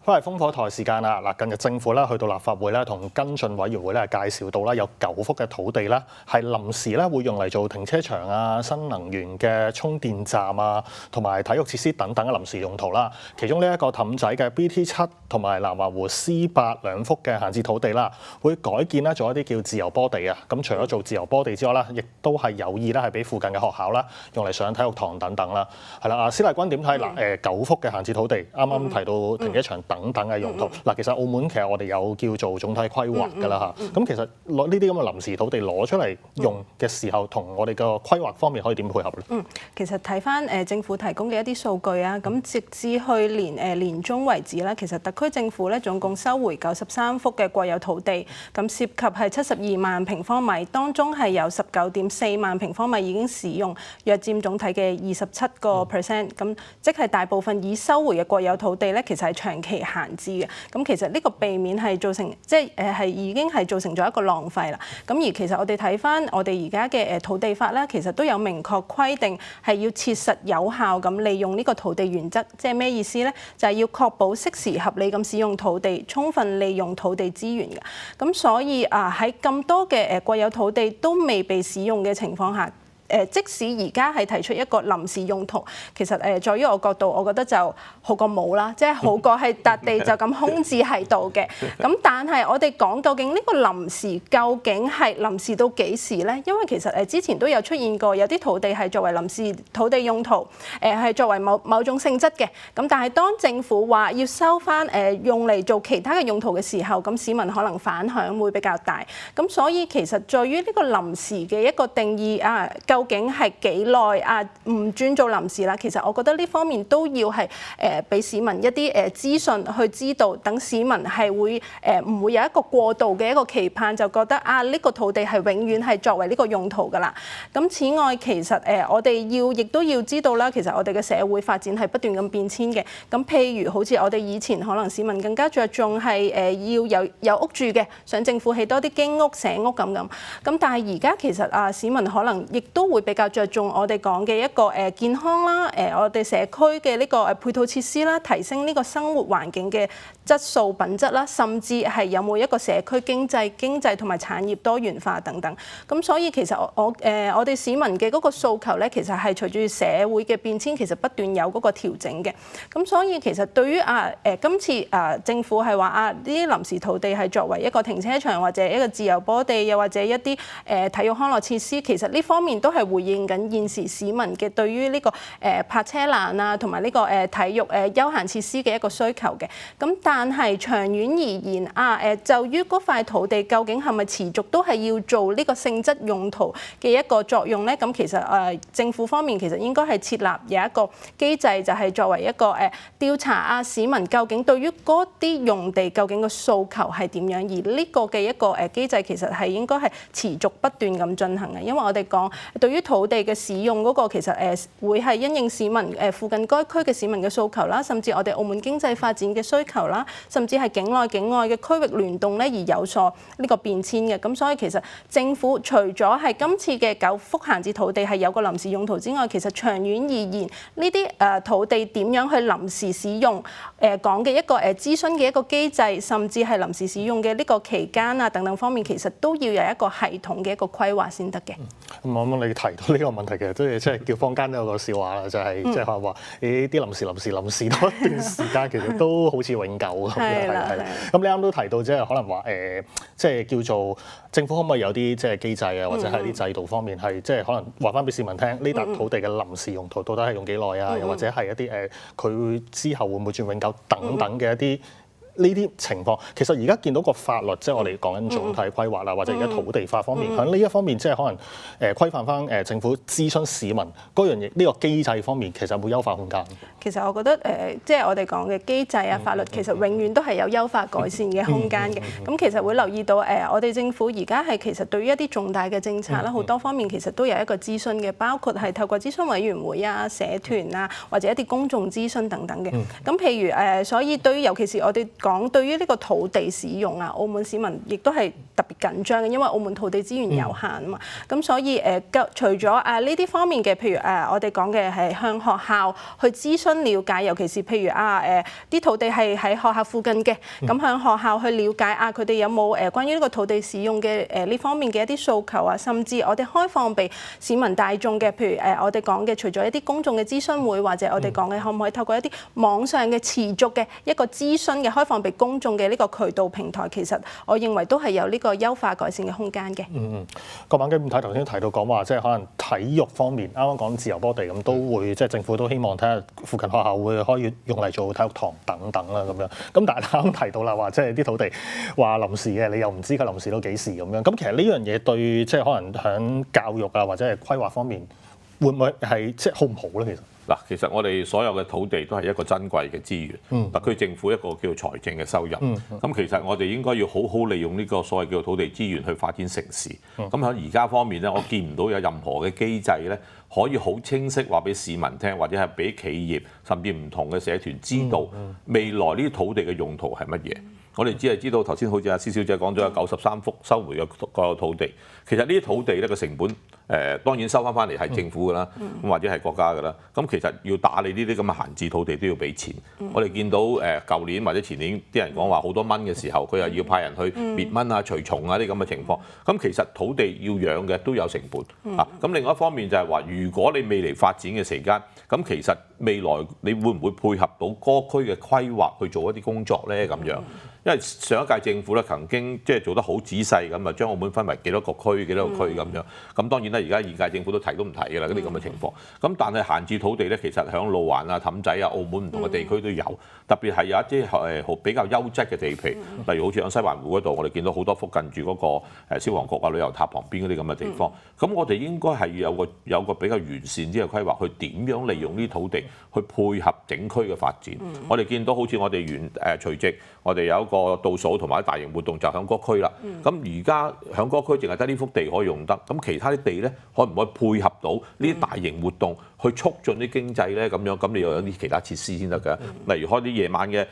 翻嚟烽火台時間啦！嗱，近日政府咧去到立法會咧，同跟進委員會咧介紹到啦，有9幅嘅土地啦，係臨時咧會用嚟做停車場啊、新能源嘅充電站啊，同埋體育設施等等嘅臨時用途啦。其中呢一個氹仔嘅 BT7同埋南華湖 C8兩幅嘅閒置土地啦，會改建咧做一啲叫自由波地啊。咁除咗做自由波地之外啦，亦都係有意咧係俾附近嘅學校啦用嚟上體育堂等等啦。係啦，施麗君點睇？嗱，9幅嘅閒置土地，啱啱提到停車場等等嘅用途。嗱，其實澳門其實我哋有叫做總體規劃㗎啦嚇。咁其實攞呢啲咁嘅臨時土地攞出嚟用嘅時候，同我哋個規劃方面可以點配合咧？其實睇翻政府提供嘅一啲數據啊，咁直至去年年中為止咧，其實特區政府咧總共收回93幅嘅國有土地，咁涉及係72萬平方米，當中係有19.4萬平方米已經使用，約佔總體嘅27%。咁即係大部分已收回嘅國有土地咧，其實係長期閒置嘅。咁其實呢個避免係造成係已經係造成咗一個浪費啦。咁而其實我哋睇翻我哋而家嘅土地法咧，其實都有明確規定係要切實有效咁利用呢個土地原則。即係咩意思咧？就係要確保適時合理咁使用土地，充分利用土地資源嘅。咁所以喺咁多嘅國有土地都未被使用嘅情況下，即使而家係提出一個臨時用途，其實在於我角度，我覺得就好過冇啦，即係好過係笪地就咁空置喺度嘅。咁但係我哋講究竟呢個臨時究竟係臨時到幾時咧？因為其實之前都有出現過有啲土地係作為臨時土地用途，係作為某種性質嘅。咁但係當政府話要收翻用嚟做其他嘅用途嘅時候，咁市民可能反響會比較大。咁所以其實在於呢個臨時嘅一個定義究竟係幾耐唔轉做臨時啦？其實我覺得呢方面都要係俾市民一啲資訊去知道，等市民係會唔會有一個過度嘅一個期盼，就覺得呢個土地係永遠係作為呢個用途㗎啦。咁此外，其實我哋亦都要知道啦，其實我哋嘅社會發展係不斷咁變遷嘅。咁譬如好似我哋以前可能市民更加着重係要有屋住嘅，想政府起多啲經屋、社屋咁。咁但係而家其實市民可能亦都會比較着重我哋講嘅一個健康啦，我哋社區嘅呢個配套設施啦，提升呢個生活環境嘅質素品質啦，甚至係有冇一個社區經濟同埋產業多元化等等。咁所以其實我哋市民嘅嗰個訴求咧，其實係隨住社會嘅變遷，其實不斷有嗰個調整嘅。咁所以其實對於今次政府係話呢啲臨時土地係作為一個停車場或者一個自由波地，又或者一啲體育康樂設施，其實呢方面都係回應緊現時市民嘅對於呢個泊車欄同埋呢個體育休閒設施嘅一個需求嘅。咁但係長遠而言就於嗰塊土地究竟係咪持續都係要做呢個性質用途嘅一個作用咧？咁其實政府方面其實應該係設立有一個機制，就係作為一個調查市民究竟對於嗰啲用地究竟個訴求係點樣，而呢個嘅一個機制其實係應該係持續不斷咁進行嘅。因為我哋講對於土地嘅使用嗰個其實會係因應市民附近該區嘅市民嘅訴求啦，甚至我哋澳門經濟發展嘅需求啦，甚至係境內境外嘅區域聯動咧，而有所呢個變遷嘅。咁所以其實政府除咗係今次嘅9幅閒置土地係有個臨時用途之外，其實長遠而言呢啲土地點樣去臨時使用講嘅一個諮詢嘅一個機制，甚至係臨時使用嘅呢個期間等等方面，其實都要有一個系統嘅一個規劃先得嘅。咁我諗你提到呢個問題，其實都即係叫坊間都有個笑話啦，就係即係話啲臨時多一段時間，其實都好似永久咁。係啦。咁你啱都提到即係可能話即係叫做政府可唔可以有啲即係機制啊，或者係啲制度方面係即係可能話翻俾市民聽，呢笪土地嘅臨時用途到底係用幾耐啊？又或者係一啲佢之後會唔會轉永久等等嘅一啲呢啲情況，其實而家見到個法律，即係我哋講緊總體規劃啦，或者而家土地法方面，喺呢一方面即係可能規範翻政府諮詢市民嗰樣嘢，呢個機制方面其實會優化空間。其實我覺得即係我哋講嘅機制法律，其實永遠都係有優化改善嘅空間嘅。咁其實會留意到我哋政府而家係其實對於一啲重大嘅政策啦，好多方面其實都有一個諮詢嘅，包括係透過諮詢委員會社團或者一啲公眾諮詢等等嘅。咁譬如所以對於尤其是我哋講對於呢個土地使用啊，澳門市民亦都係特別緊張嘅，因為澳門土地資源有限啊嘛。咁所以除咗呢啲方面嘅，譬如我哋講嘅係向學校去諮詢了解，尤其是譬如啲土地係喺學校附近嘅，咁向學校去了解佢哋有冇關於呢個土地使用嘅呢方面嘅一啲訴求啊，甚至我哋開放俾市民大眾嘅，譬如我哋講嘅除咗一啲公眾嘅諮詢會，或者我哋講嘅可唔可以透過一啲網上嘅持續嘅一個諮詢嘅開放俾公眾嘅呢個渠道平台，其實我認為都係有呢個優化改善嘅空間嘅。郭猛基點睇頭先提到講話，即係可能體育方面，啱啱講自由波地咁，都會即係政府都希望睇下附近學校會可以用嚟做體育堂等等啦咁樣。咁但係啱啱提到啦，話即係啲土地話臨時嘅，你又唔知佢臨時到幾時咁樣。咁其實呢樣嘢對即係可能響教育啊或者係規劃方面，會唔會係即係好唔好咧？其實？嗱，其實我哋所有嘅土地都係一個珍貴嘅資源，特區政府一個叫財政嘅收入。咁其實我哋應該要好好利用呢個所謂叫土地資源去發展城市。咁喺而家方面咧，我見唔到有任何嘅機制咧，可以好清晰話俾市民聽，或者係俾企業甚至唔同嘅社團知道未來呢啲土地嘅用途係乜嘢。我哋只係知道頭先好似阿施小姐講咗有93幅收回嘅國有土地，其實呢啲土地咧個成本當然收翻嚟係政府㗎啦，或者係國家㗎啦。咁其實要打理呢啲咁嘅閒置土地都要俾錢。我哋見到舊年或者前年啲人講話好多蚊嘅時候，佢又要派人去滅蚊啊、除蟲啊啲咁嘅情況。咁其實土地要養嘅都有成本啊。咁另外一方面就係話，如果你未嚟發展嘅時間，咁其實未來你會唔會配合到嗰區嘅規劃去做一啲工作咧？咁樣。因為上一屆政府咧曾經即係做得好仔細咁啊，將澳門分為幾多個區、幾多個區咁樣。咁當然啦，而家現屆政府都提都唔提㗎啦，嗰啲咁嘅情況。咁但係閒置土地咧，其實響路環啊、氹仔啊、澳門唔同嘅地區都有，特別係有一啲比較優質嘅地皮，例如好似響西環湖嗰度，我哋見到好多幅近住嗰個消防局啊、旅遊塔旁邊嗰啲咁嘅地方。咁我哋應該係要有個比較完善啲嘅規劃，去點樣利用呢啲土地去配合整區嘅發展。我哋見到好似我哋除夕，我哋有一個倒數同埋大型活動就喺嗰區啦。咁而家喺嗰區淨係得呢幅地可以用得，咁其他啲地咧可唔可以配合到呢啲大型活動去促進啲經濟咧？咁樣咁你又有啲其他設施先得㗎。例如開啲夜晚嘅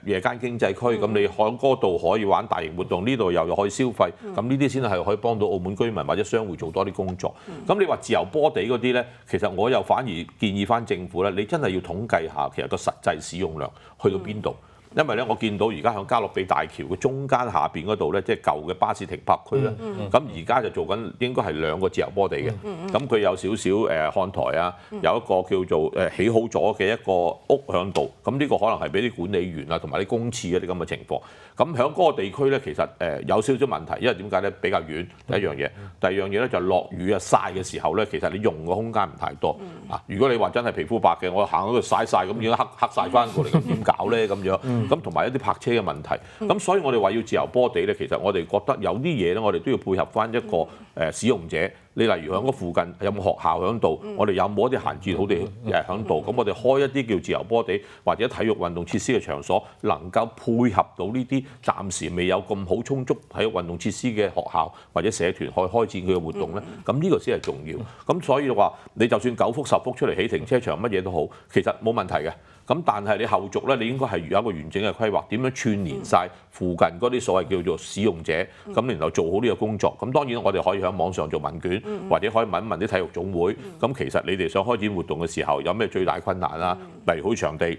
夜間經濟區，咁你喺嗰度可以玩大型活動，呢度又可以消費，咁呢啲先係可以幫到澳門居民或者商戶做多啲工作。咁你話自由波地嗰啲咧，其實我又反而建議翻政府咧，你真係要統計下其實個實際使用量去到邊度。因為咧，我見到而家喺加勒比大橋嘅中間下邊嗰度咧，即係舊嘅巴士停泊區咧，咁而家就做緊應該係2個自由波地嘅，咁佢有少少看台啊，有一個叫做起好咗嘅一個屋喺度，咁呢個可能係俾啲管理員啊同埋啲公廁嗰啲咁嘅情況。咁喺嗰個地區咧，其實有少少問題，因為點解咧？比較遠第一樣嘢，第二樣嘢咧就落雨啊曬嘅時候咧，其實你用嘅空間唔太多啊。如果你話真係皮膚白嘅，我行喺度曬咁，已經黑曬翻過嚟，咁點搞咧？咁樣咁同埋一啲泊車嘅問題。咁所以我哋話要自由波地咧，其實我哋覺得有啲嘢咧，我哋都要配合翻一個使用者。你例如喺嗰附近有冇學校喺度？我哋有冇一啲閒置土地喺度？咁我哋開一啲叫自由波地或者體育運動設施嘅場所，能夠配合到呢啲暫時未有咁好充足體育運動設施嘅學校或者社團，可以開展佢嘅活動咧。咁呢個先係重要。咁所以話你就算9幅10幅出嚟起停車場乜嘢都好，其實冇問題嘅。咁但係你後續咧，你應該係有一個完整嘅規劃，點樣串連晒附近嗰啲所謂叫做使用者，咁然後做好呢個工作。咁當然我哋可以喺網上做問卷，或者可以問一問啲體育總會。咁其實你哋想開展活動嘅時候，有咩最大困難啊？例如好似場地。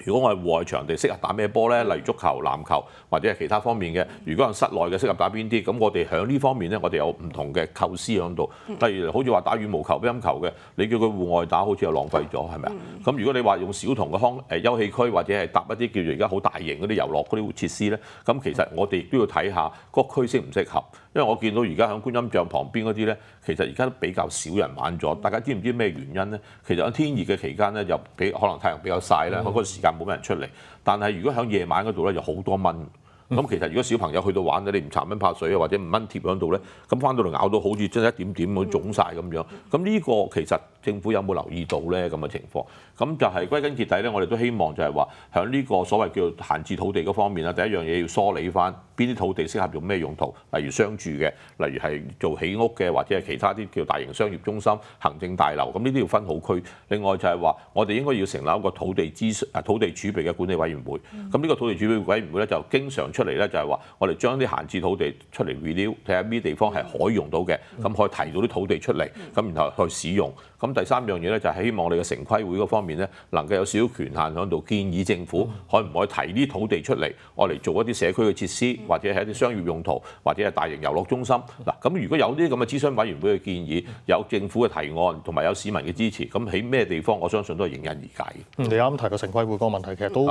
如果我係戶外場地，適合打咩波咧？例如足球、籃球或者係其他方面嘅。如果係室內嘅，適合打邊啲？咁我哋喺呢方面咧，我哋有唔同嘅構思喺度。例如好似話打羽毛球、乒乓球嘅，你叫佢戶外打，好似又浪費咗，係咪啊？咁如果你話用小童嘅休憩區，或者係搭一啲叫做而家好大型嗰啲遊樂嗰啲設施咧，咁其實我哋亦都要睇下嗰區適唔適合。因為我見到而家喺觀音像旁邊嗰啲咧，其實而家都比較少人玩咗。大家知唔知咩原因咧？其實喺天熱嘅期間咧，就可能太陽比較曬啦，嗰個時間冇咩人出嚟。但係如果喺夜晚嗰度咧，就好多蚊。咁其實如果小朋友去到玩咧，你唔搽蚊怕水啊，或者唔蚊貼喺度咧，咁翻到嚟咬到好似真係一點點咁腫晒咁樣。咁呢個其實政府有冇留意到咧咁嘅情況？咁就係歸根結底咧，我哋都希望就係話喺呢個所謂叫閒置土地嗰方面啦，第一樣嘢要梳理翻邊啲土地適合用咩用途，例如商住嘅，例如係做起屋嘅，或者係其他啲叫大型商業中心、行政大樓，咁呢啲要分好區。另外就係話，我哋應該要成立一個土地儲備嘅管理委員會。咁呢個土地儲備委員會咧就經常出嚟咧，就係話我哋將啲閒置土地出嚟 review， 睇下邊啲地方係可以用到嘅，咁可以提到啲土地出嚟，咁然後去使用。咁第三樣嘢咧就係希望我哋嘅城規會嗰方面咧，能夠有少少權限喺度建議政府可唔可以提啲土地出嚟，我嚟做一啲社區嘅設施，或者係一啲商業用途，或者係大型遊樂中心。嗱，咁如果有啲咁嘅諮詢委員會嘅建議，有政府嘅提案，同埋有市民嘅支持，咁喺咩地方，我相信都係迎刃而解嘅。你啱提到城規會嗰個問題，其實都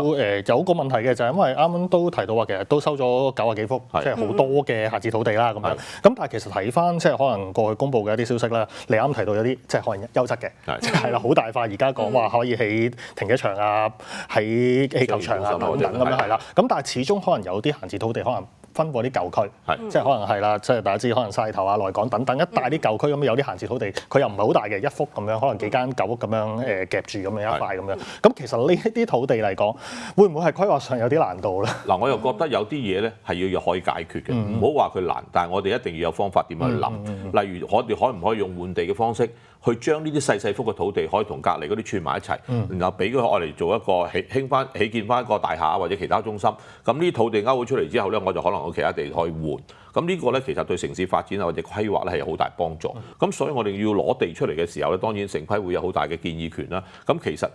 有個問題嘅，就係因為啱啱都提到話，其實都收咗90幾幅，即係好多嘅閒置土地啦咁樣。咁但係其實睇翻即係可能過去公佈嘅一啲消息啦，你啱提到有啲即係可能優質嘅，係啦，好大塊，而家講話可以起停車場啊，起球場啊等等咁樣係啦。咁但係始終可能有啲閒置土地可能分過啲舊區，即係可能係啦，即係大家知可能汕頭啊、內港等等一帶啲舊區咁，有啲閒置土地，佢又唔係好大嘅，一幅咁樣，可能幾間舊屋咁樣夾住咁樣一塊咁樣。咁其實呢一啲土地嚟講，會唔會係規劃上有啲難度咧？嗱，我又覺得有啲嘢咧係要可以解決嘅，唔好話佢難，但係我哋一定要有方法點樣去諗。例如我哋可唔可以用換地嘅方式，去將呢啲細幅嘅土地可以同隔離嗰啲串埋一齊，然後俾佢我嚟做一個起建翻一個大廈或者其他中心。咁呢啲土地勾咗出嚟之後咧，我就可能有其他地可以換。咁呢個咧其實對城市發展啊或者規劃咧係有好大幫助。咁所以我哋要攞地出嚟嘅時候咧，當然城規會有好大嘅建議權啦。咁其實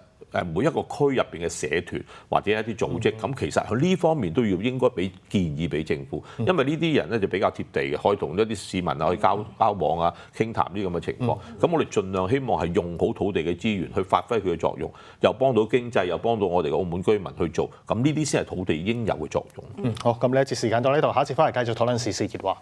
每一個區入邊嘅社團或者一啲組織，咁其實喺呢方面都要應該俾建議俾政府，因為呢啲人咧就比較貼地嘅，可以同一啲市民啊去交往啊、傾談呢咁嘅情況。咁我哋盡量希望係用好土地嘅資源去發揮佢嘅作用，又幫到經濟，又幫到我哋嘅澳門居民去做。咁呢啲先係土地應有嘅作用。好，咁呢一節時間到呢度，下一節翻嚟繼續討論時事熱話。